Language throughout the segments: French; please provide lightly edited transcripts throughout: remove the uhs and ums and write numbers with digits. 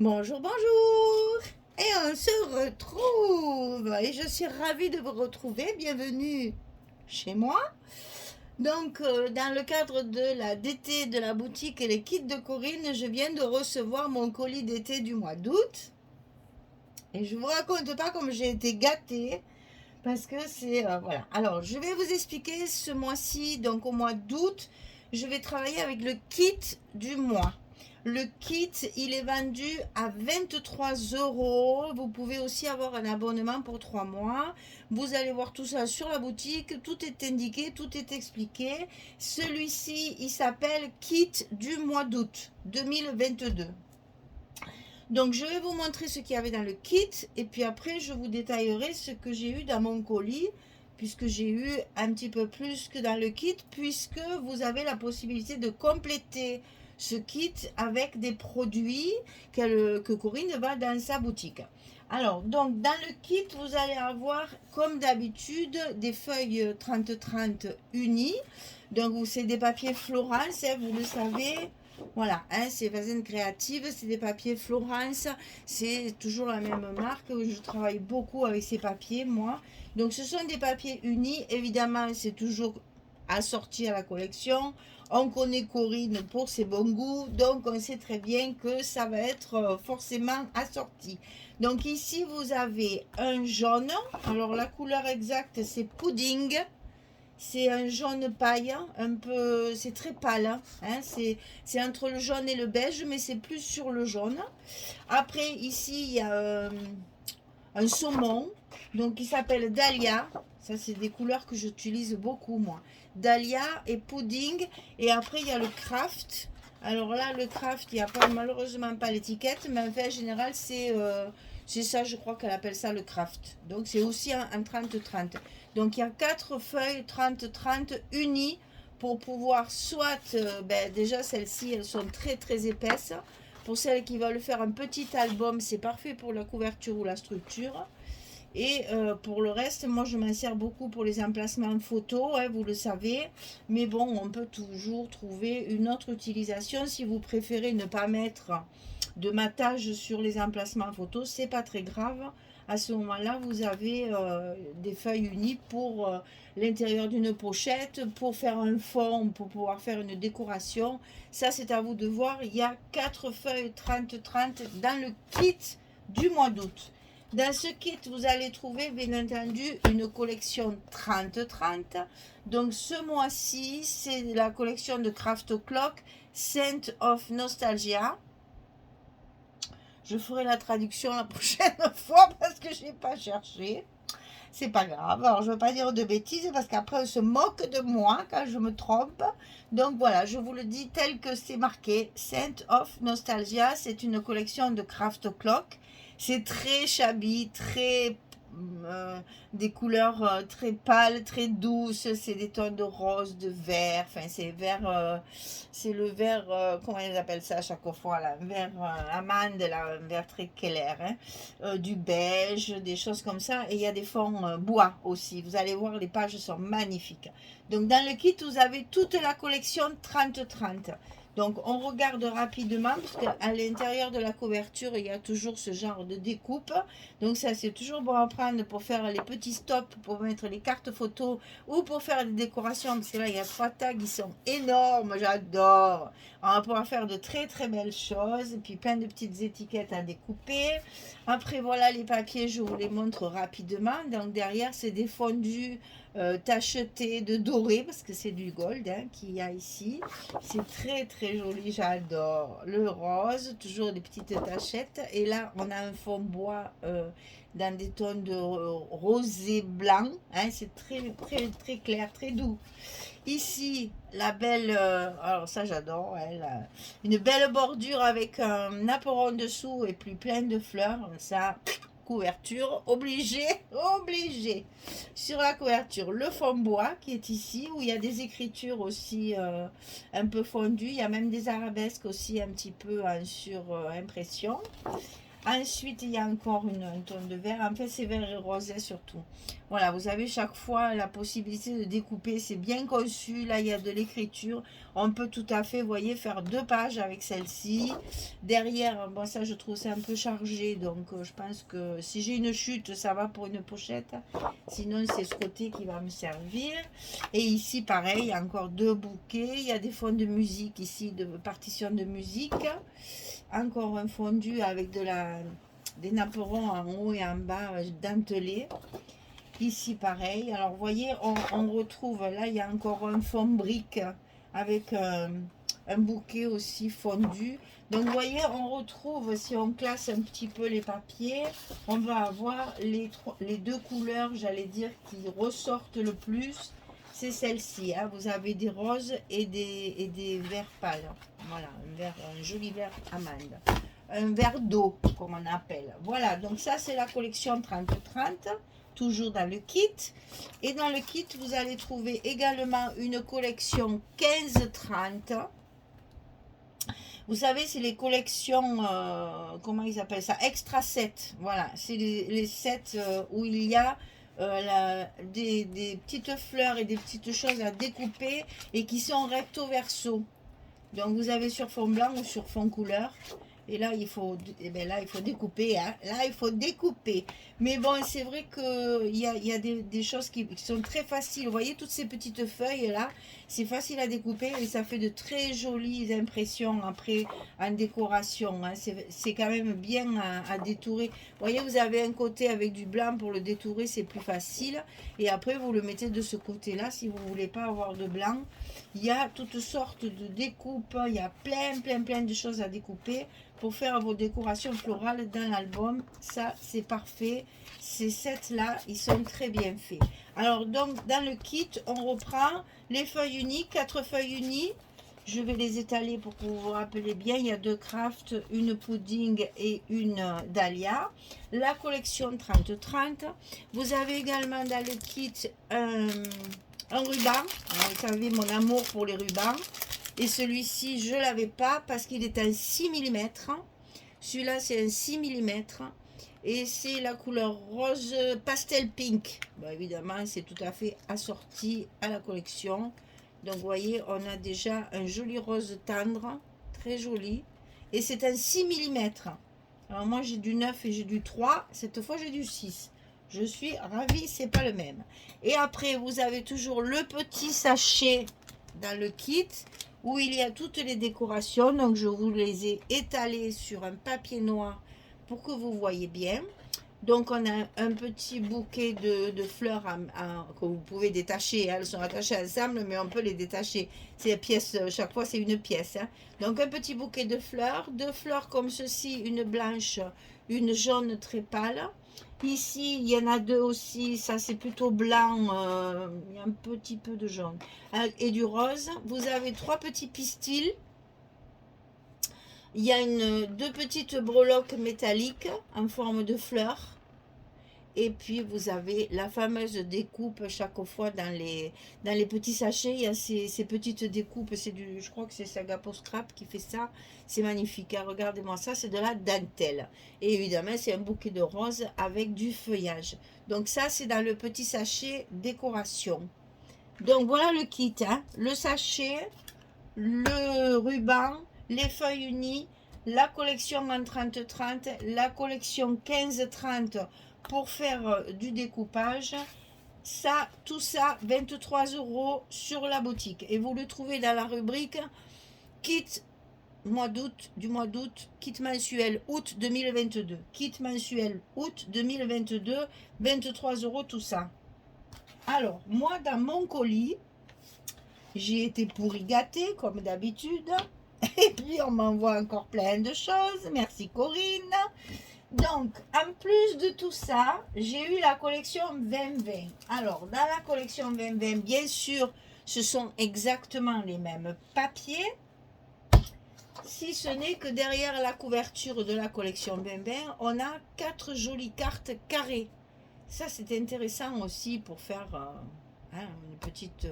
Bonjour, bonjour. Et on se retrouve. Et je suis ravie de vous retrouver. Bienvenue chez moi. Donc, dans le cadre de la d'été de la boutique et les kits de Corinne, je viens de recevoir mon colis d'été du mois d'août. Et je vous raconte pas comme j'ai été gâtée. Parce que c'est... voilà. Alors, je vais vous expliquer ce mois-ci, donc au mois d'août, je vais travailler avec le kit du mois. Le kit, il est vendu à 23 euros. Vous pouvez aussi avoir un abonnement pour 3 mois. Vous allez voir tout ça sur la boutique. Tout est indiqué, tout est expliqué. Celui-ci, il s'appelle Kit du mois d'août 2022. Donc, je vais vous montrer ce qu'il y avait dans le kit et puis après, je vous détaillerai ce que j'ai eu dans mon colis puisque j'ai eu un petit peu plus que dans le kit puisque vous avez la possibilité de compléter ce kit avec des produits que Corinne va dans sa boutique. Alors, donc, dans le kit, vous allez avoir, comme d'habitude, des feuilles 30-30 unies. Donc, c'est des papiers Florence, vous le savez. Voilà, hein, c'est Vazen Créative, c'est des papiers Florence, c'est toujours la même marque, je travaille beaucoup avec ces papiers, moi. Donc ce sont des papiers unis, évidemment c'est toujours assorti à la collection. On connaît Corinne pour ses bons goûts, donc on sait très bien que ça va être forcément assorti. Donc ici vous avez un jaune, alors la couleur exacte c'est pudding. C'est un jaune paille, un peu, c'est très pâle, hein, c'est entre le jaune et le beige, mais c'est plus sur le jaune. Après, ici, il y a un saumon, donc qui s'appelle Dahlia. Ça, c'est des couleurs que j'utilise beaucoup, moi. Dahlia et pudding. Et après, il y a le craft. Alors là, le craft, il n'y a pas, malheureusement pas l'étiquette, mais en fait, en général, c'est ça, je crois qu'elle appelle ça le craft. Donc, c'est aussi un 30-30. Donc, il y a 4 feuilles 30-30 unies pour pouvoir soit, déjà, celles-ci, elles sont très, très épaisses. Pour celles qui veulent faire un petit album, c'est parfait pour la couverture ou la structure. Et pour le reste, moi je m'en sers beaucoup pour les emplacements photo, hein, vous le savez. Mais bon, on peut toujours trouver une autre utilisation. Si vous préférez ne pas mettre de matage sur les emplacements photos, c'est pas très grave. À ce moment-là, vous avez des feuilles unies pour l'intérieur d'une pochette, pour faire un fond, pour pouvoir faire une décoration. Ça, c'est à vous de voir. Il y a 4 feuilles 30-30 dans le kit du mois d'août. Dans ce kit, vous allez trouver bien entendu une collection 30-30. Donc ce mois-ci, c'est la collection de Craft Clock Scent of Nostalgia. Je ferai la traduction la prochaine fois parce que je n'ai pas cherché. C'est pas grave. Alors, je ne veux pas dire de bêtises parce qu'après, on se moque de moi quand je me trompe. Donc, voilà, je vous le dis tel que c'est marqué. Scent of Nostalgia, c'est une collection de Craft Clock. C'est très shabby, très... des couleurs très pâles, très douces. C'est des tons de rose, de vert. Enfin, c'est vert... c'est le vert... comment ils appellent ça à chaque fois là, vert amande, là, un vert très clair. Hein, du beige, des choses comme ça. Et il y a des fonds bois aussi. Vous allez voir, les pages sont magnifiques. Donc, dans le kit, vous avez toute la collection 30-30. Donc, on regarde rapidement, parce qu'à l'intérieur de la couverture, il y a toujours ce genre de découpe. Donc, ça, c'est toujours bon à prendre pour faire les petits stops, pour mettre les cartes photos ou pour faire des décorations. Parce que là, il y a 3 tags, ils sont énormes, j'adore. On va pouvoir faire de très, très belles choses. Et puis, plein de petites étiquettes à découper. Après, voilà les papiers, je vous les montre rapidement. Donc, derrière, c'est des fondus tachetés de doré, parce que c'est du gold hein, qu'il y a ici. C'est très très joli, j'adore. Le rose, toujours des petites tachettes. Et là, on a un fond bois dans des tons de rosé blanc. Hein, c'est très très très clair, très doux. Ici, la belle, alors ça j'adore, hein, une belle bordure avec un apron dessous et puis plein de fleurs. Ça, couverture, obligé, obligé. Sur la couverture, le fond bois qui est ici, où il y a des écritures aussi un peu fondues. Il y a même des arabesques aussi un petit peu en sur impression. Ensuite, il y a encore un ton de vert. En fait, c'est vert et rosé surtout. Voilà, vous avez chaque fois la possibilité de découper. C'est bien conçu. Là, il y a de l'écriture. On peut tout à fait, vous voyez, faire 2 pages avec celle-ci. Derrière, bon, ça, je trouve c'est un peu chargé. Donc, je pense que si j'ai une chute, ça va pour une pochette. Sinon, c'est ce côté qui va me servir. Et ici, pareil, il y a encore 2 bouquets. Il y a des fonds de musique ici, de partitions de musique. Encore un fondu avec des napperons en haut et en bas dentelés. Ici pareil. Alors vous voyez, on retrouve, là il y a encore un fond brique avec un bouquet aussi fondu. Donc vous voyez, on retrouve, si on classe un petit peu les papiers, on va avoir les 2 couleurs, j'allais dire, qui ressortent le plus. C'est celle-ci, hein. Vous avez des roses et des verts pâles. Voilà, un joli vert amande. Un verre d'eau, comme on appelle. Voilà, donc ça c'est la collection 30-30, toujours dans le kit. Et dans le kit, vous allez trouver également une collection 15-30. Vous savez, c'est les collections, comment ils appellent ça, extra 7. Voilà, c'est les sets où il y a des petites fleurs et des petites choses à découper et qui sont recto verso. Donc vous avez sur fond blanc ou sur fond couleur. Et là, il faut découper. Hein. Là, il faut découper. Mais bon, c'est vrai qu'il y a des choses qui sont très faciles. Vous voyez, toutes ces petites feuilles-là, c'est facile à découper et ça fait de très jolies impressions après en décoration. Hein. C'est quand même bien à détourer. Vous voyez, vous avez un côté avec du blanc pour le détourer, c'est plus facile. Et après, vous le mettez de ce côté-là si vous ne voulez pas avoir de blanc. Il y a toutes sortes de découpes. Il y a plein de choses à découper pour faire vos décorations florales dans l'album. Ça, c'est parfait. Ces sets-là, ils sont très bien faits. Alors, donc, dans le kit, on reprend les feuilles unies, 4 feuilles unies. Je vais les étaler pour que vous vous rappelez bien. Il y a 2 craft, une pudding et une dahlia. La collection 30-30. Vous avez également dans le kit un ruban. Alors, vous savez mon amour pour les rubans. Et celui-ci, je ne l'avais pas parce qu'il est un 6 mm. Celui-là, c'est un 6 mm. Et c'est la couleur rose pastel pink. Bon, évidemment, c'est tout à fait assorti à la collection. Donc, vous voyez, on a déjà un joli rose tendre. Très joli. Et c'est un 6 mm. Alors, moi, j'ai du 9 et j'ai du 3. Cette fois, j'ai du 6. Je suis ravie, c'est pas le même. Et après, vous avez toujours le petit sachet dans le kit où il y a toutes les décorations. Donc, je vous les ai étalées sur un papier noir pour que vous voyez bien. Donc, on a un petit bouquet de fleurs que vous pouvez détacher. Elles sont attachées ensemble, mais on peut les détacher. Ces pièces, chaque fois, c'est une pièce. Hein. Donc, un petit bouquet de fleurs. 2 fleurs comme ceci, une blanche, une jaune très pâle. Ici, il y en a 2 aussi. Ça, c'est plutôt blanc. Il y a un petit peu de jaune. Et du rose. Vous avez 3 petits pistils. Il y a 2 petites breloques métalliques en forme de fleurs. Et puis, vous avez la fameuse découpe chaque fois dans les petits sachets. Il y a ces petites découpes. Je crois que c'est Sagapo Scrap qui fait ça. C'est magnifique. Hein. Regardez-moi ça, c'est de la dentelle. Et évidemment, c'est un bouquet de roses avec du feuillage. Donc ça, c'est dans le petit sachet décoration. Donc voilà le kit. Hein. Le sachet, le ruban, les feuilles unies, la collection en 30-30, la collection 15-30 pour faire du découpage. Ça, tout ça, 23 € sur la boutique. Et vous le trouvez dans la rubrique kit mois d'août, kit mensuel août 2022. Kit mensuel août 2022, 23 € tout ça. Alors, moi, dans mon colis, j'ai été pourri gâtée, comme d'habitude. Et puis, on m'envoie encore plein de choses. Merci, Corinne. Donc, en plus de tout ça, j'ai eu la collection 2020. Alors, dans la collection 2020, bien sûr, ce sont exactement les mêmes papiers. Si ce n'est que derrière la couverture de la collection 2020, on a 4 jolies cartes carrées. Ça, c'est intéressant aussi pour faire une petite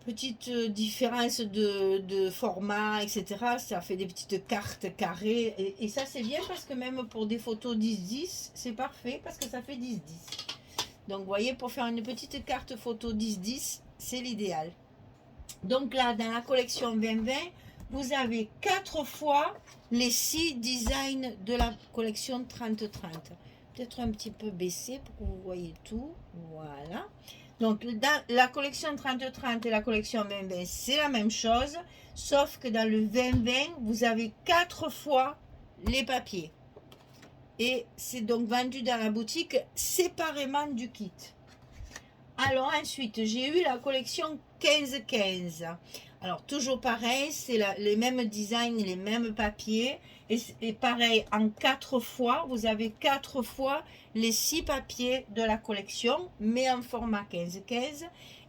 petite différence de format, etc. Ça fait des petites cartes carrées. Et ça, c'est bien parce que même pour des photos 10-10, c'est parfait parce que ça fait 10-10. Donc, vous voyez, pour faire une petite carte photo 10-10, c'est l'idéal. Donc là, dans la collection 2020, vous avez 4 fois les 6 designs de la collection 30-30. Peut-être un petit peu baissé pour que vous voyez tout. Voilà. Donc, dans la collection 30-30 et la collection 2020, c'est la même chose. Sauf que dans le 2020, vous avez 4 fois les papiers. Et c'est donc vendu dans la boutique séparément du kit. Alors ensuite, j'ai eu la collection 15-15. Alors toujours pareil, c'est les mêmes designs, les mêmes papiers. Et pareil, en 4 fois, vous avez 4 fois les 6 papiers de la collection, mais en format 15-15.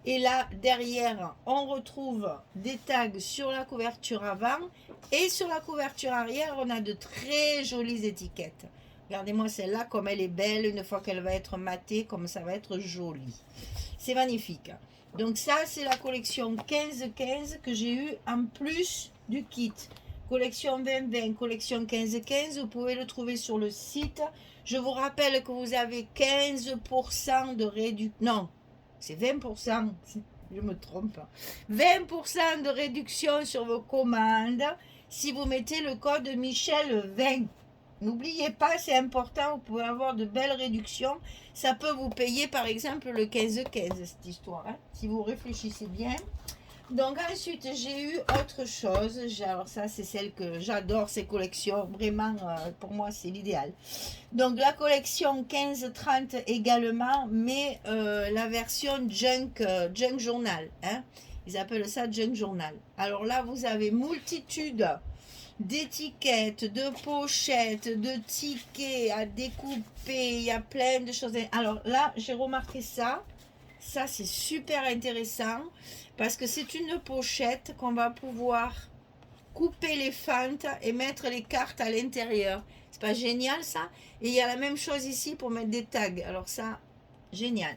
Et là, derrière, on retrouve des tags sur la couverture avant. Et sur la couverture arrière, on a de très jolies étiquettes. Regardez-moi celle-là, comme elle est belle, une fois qu'elle va être matée, comme ça va être joli. C'est magnifique. Donc ça, c'est la collection 15-15 que j'ai eu en plus du kit. Collection 20-20, collection 15-15, vous pouvez le trouver sur le site. Je vous rappelle que vous avez 15% de réduction. Non, c'est 20%. Je me trompe. 20% de réduction sur vos commandes si vous mettez le code Michel20. N'oubliez pas, c'est important, vous pouvez avoir de belles réductions. Ça peut vous payer par exemple le 15-15, cette histoire, hein, si vous réfléchissez bien. Donc ensuite, j'ai eu autre chose. Alors ça, c'est celle que j'adore, ces collections. Vraiment, pour moi, c'est l'idéal. Donc la collection 15-30 également, mais la version Junk Journal. Hein. Ils appellent ça Junk Journal. Alors là, vous avez multitude d'étiquettes, de pochettes, de tickets à découper, il y a plein de choses. Alors là, j'ai remarqué ça. Ça, c'est super intéressant parce que c'est une pochette qu'on va pouvoir couper les fentes et mettre les cartes à l'intérieur. C'est pas génial ça? Et il y a la même chose ici pour mettre des tags. Alors ça, génial.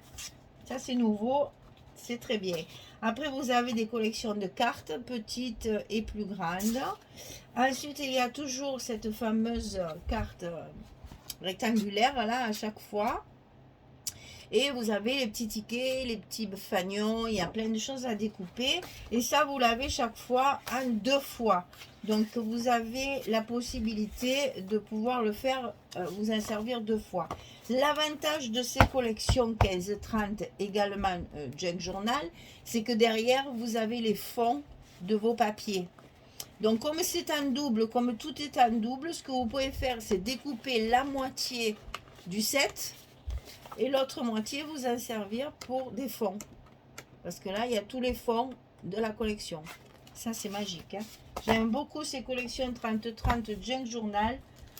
Ça, c'est nouveau. C'est très bien. Après, vous avez des collections de cartes, petites et plus grandes. Ensuite, il y a toujours cette fameuse carte rectangulaire, là, à chaque fois. Et vous avez les petits tickets, les petits fagnons, il y a plein de choses à découper. Et ça, vous l'avez chaque fois en 2 fois. Donc, vous avez la possibilité de pouvoir le faire, vous en servir 2 fois. L'avantage de ces collections 15-30, également Junk Journal, c'est que derrière, vous avez les fonds de vos papiers. Donc, comme c'est en double, comme tout est en double, ce que vous pouvez faire, c'est découper la moitié du set et l'autre moitié, vous en servir pour des fonds. Parce que là, il y a tous les fonds de la collection. Ça, c'est magique. Hein. J'aime beaucoup ces collections 30-30 Junk Journal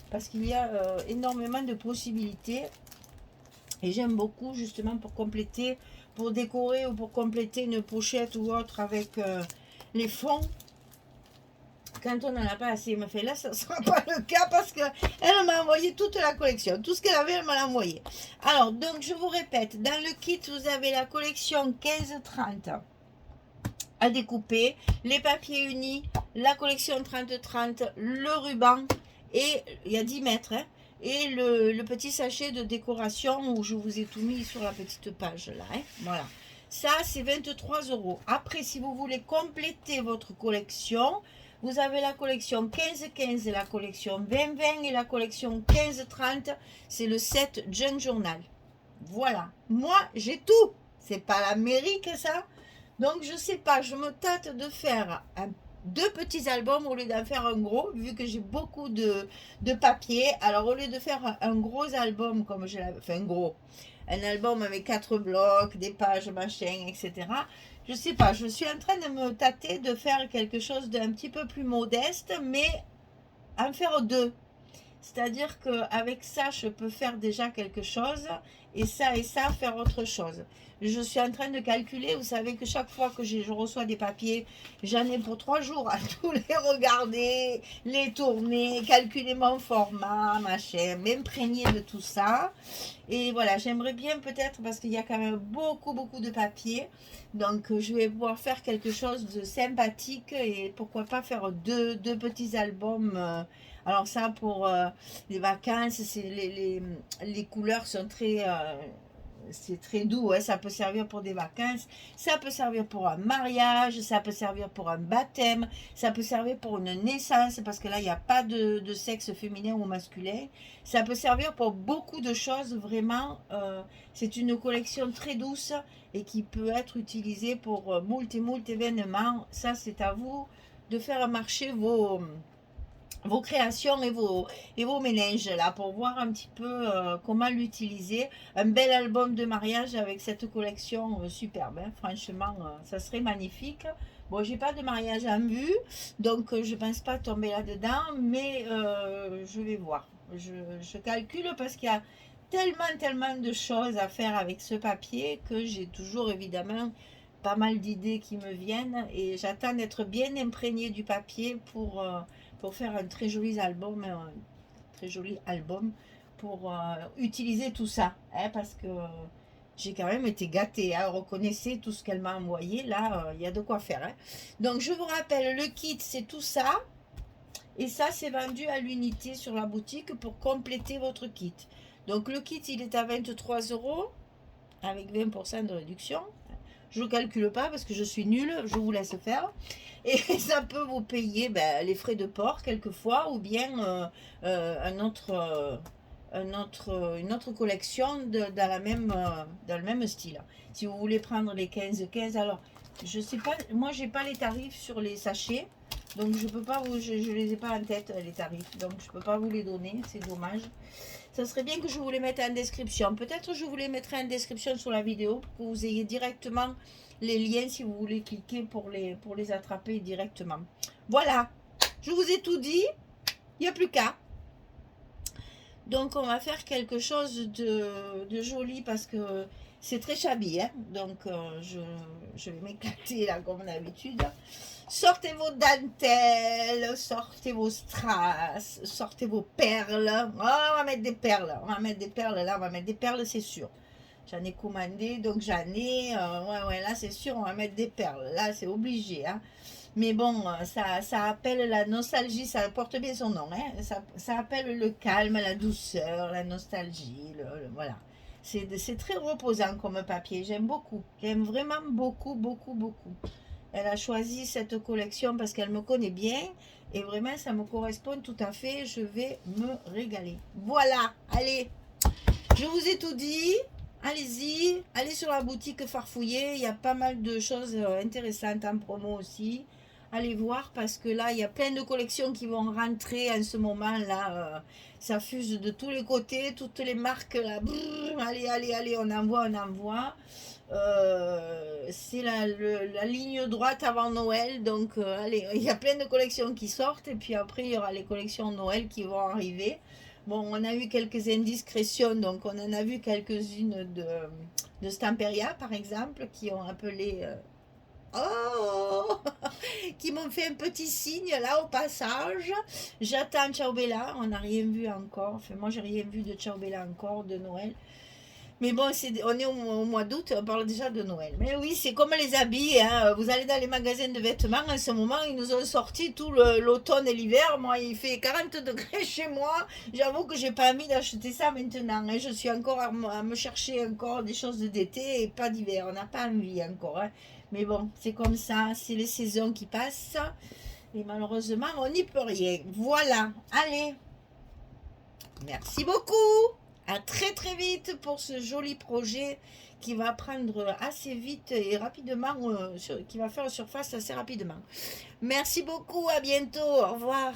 parce qu'il y a énormément de possibilités. Et j'aime beaucoup justement pour compléter, pour décorer ou pour compléter une pochette ou autre avec les fonds. Quand on n'en a pas assez, il m'a fait là, ça ne sera pas le cas parce qu'elle m'a envoyé toute la collection. Tout ce qu'elle avait, elle m'a envoyé. Alors, donc, je vous répète, dans le kit, vous avez la collection 15-30 à découper, les papiers unis, la collection 30-30, le ruban, et il y a 10 mètres, hein, et le petit sachet de décoration où je vous ai tout mis sur la petite page là. Hein, voilà. Ça, c'est 23 €. Après, si vous voulez compléter votre collection, vous avez la collection 15-15 et la collection 20-20 et la collection 15-30. C'est le set Junk Journal. Voilà. Moi, j'ai tout. C'est pas l'Amérique, ça. Donc, je sais pas. Je me tâte de faire 2 petits albums au lieu d'en faire un gros, vu que j'ai beaucoup de papier. Alors, au lieu de faire un gros album, comme je l'avais fait, un album avec 4 blocs, des pages, machin, etc. Je sais pas, je suis en train de me tâter de faire quelque chose d'un petit peu plus modeste, mais en faire 2. C'est-à-dire qu'avec ça, je peux faire déjà quelque chose, et ça, faire autre chose. Je suis en train de calculer, vous savez que chaque fois que je reçois des papiers, j'en ai pour 3 jours à tous les regarder, les tourner, calculer mon format, machin, m'imprégner de tout ça. Et voilà, j'aimerais bien peut-être, parce qu'il y a quand même beaucoup, beaucoup de papiers, donc je vais pouvoir faire quelque chose de sympathique, et pourquoi pas faire deux petits albums. Alors ça, pour les vacances, les couleurs sont c'est très doux, hein. Ça peut servir pour des vacances, ça peut servir pour un mariage, ça peut servir pour un baptême, ça peut servir pour une naissance, parce que là, il n'y a pas de sexe féminin ou masculin. Ça peut servir pour beaucoup de choses, vraiment. C'est une collection très douce et qui peut être utilisée pour moult et moult événements. Ça, c'est à vous de faire marcher vos créations et vos mélanges là pour voir un petit peu comment l'utiliser. Un bel album de mariage avec cette collection superbe, hein. Franchement, ça serait magnifique. Bon, j'ai pas de mariage en vue, donc je pense pas tomber là-dedans, mais je vais voir. Je calcule parce qu'il y a tellement de choses à faire avec ce papier que j'ai toujours évidemment pas mal d'idées qui me viennent, et j'attends d'être bien imprégnée du papier pour faire un très joli album pour utiliser tout ça, hein, parce que j'ai quand même été gâtée, hein. Reconnaissez tout ce qu'elle m'a envoyé là, il y a de quoi faire, hein. Donc je vous rappelle, le kit c'est tout ça, et ça c'est vendu à l'unité sur la boutique pour compléter votre kit. Donc le kit il est à 23 € avec 20% de réduction. Je ne calcule pas parce que je suis nulle, je vous laisse faire. Et ça peut vous payer les frais de port quelquefois, ou bien une autre collection dans le même style. Si vous voulez prendre les 15-15, alors je sais pas, moi j'ai pas les tarifs sur les sachets, donc je peux pas je les ai pas en tête les tarifs, donc je peux pas vous les donner, c'est dommage. Ça serait bien que je vous les mette en description. Peut-être je vous les mettrai en description sous la vidéo pour que vous ayez directement les liens si vous voulez cliquer pour les attraper directement. Voilà, je vous ai tout dit, il n'y a plus qu'à. Donc on va faire quelque chose de joli parce que c'est très shabby, hein. Donc je vais m'éclater là comme d'habitude. Sortez vos dentelles, sortez vos strass, sortez vos perles. Oh, on va mettre des perles, on va mettre des perles là, on va mettre des perles, c'est sûr. J'en ai commandé, donc j'en ai, ouais, là c'est sûr, on va mettre des perles, là c'est obligé, hein. Mais bon, ça appelle la nostalgie, ça porte bien son nom, hein. Ça appelle le calme, la douceur, la nostalgie, voilà. C'est très reposant comme papier, j'aime beaucoup, j'aime vraiment beaucoup, beaucoup, beaucoup. Elle a choisi cette collection parce qu'elle me connaît bien, et vraiment ça me correspond tout à fait, je vais me régaler. Voilà, allez, je vous ai tout dit. Allez-y, allez sur la boutique farfouiller, il y a pas mal de choses intéressantes en promo aussi. Allez voir parce que là, il y a plein de collections qui vont rentrer en ce moment là. Ça fuse de tous les côtés, toutes les marques là. Brrr, allez, on envoie. C'est la ligne droite avant Noël, donc allez, il y a plein de collections qui sortent, et puis après il y aura les collections Noël qui vont arriver. Bon, on a eu quelques indiscrétions, donc on en a vu quelques-unes de Stamperia, par exemple, qui ont appelé... oh qui m'ont fait un petit signe, là, au passage. J'attends Ciao Bella, on n'a rien vu encore. Enfin, moi, j'ai rien vu de Ciao Bella encore, de Noël. Mais bon, on est au mois d'août, on parle déjà de Noël. Mais oui, c'est comme les habits, hein. Vous allez dans les magasins de vêtements, en ce moment, ils nous ont sorti tout l'automne et l'hiver. Moi, il fait 40 degrés chez moi. J'avoue que j'ai pas envie d'acheter ça maintenant, hein. Je suis encore à me chercher encore des choses d'été et pas d'hiver. On n'a pas envie encore, hein. Mais bon, c'est comme ça, c'est les saisons qui passent. Et malheureusement, on n'y peut rien. Voilà, allez. Merci beaucoup. À très très vite pour ce joli projet qui va prendre assez vite et rapidement, qui va faire surface assez rapidement. Merci beaucoup, à bientôt, au revoir.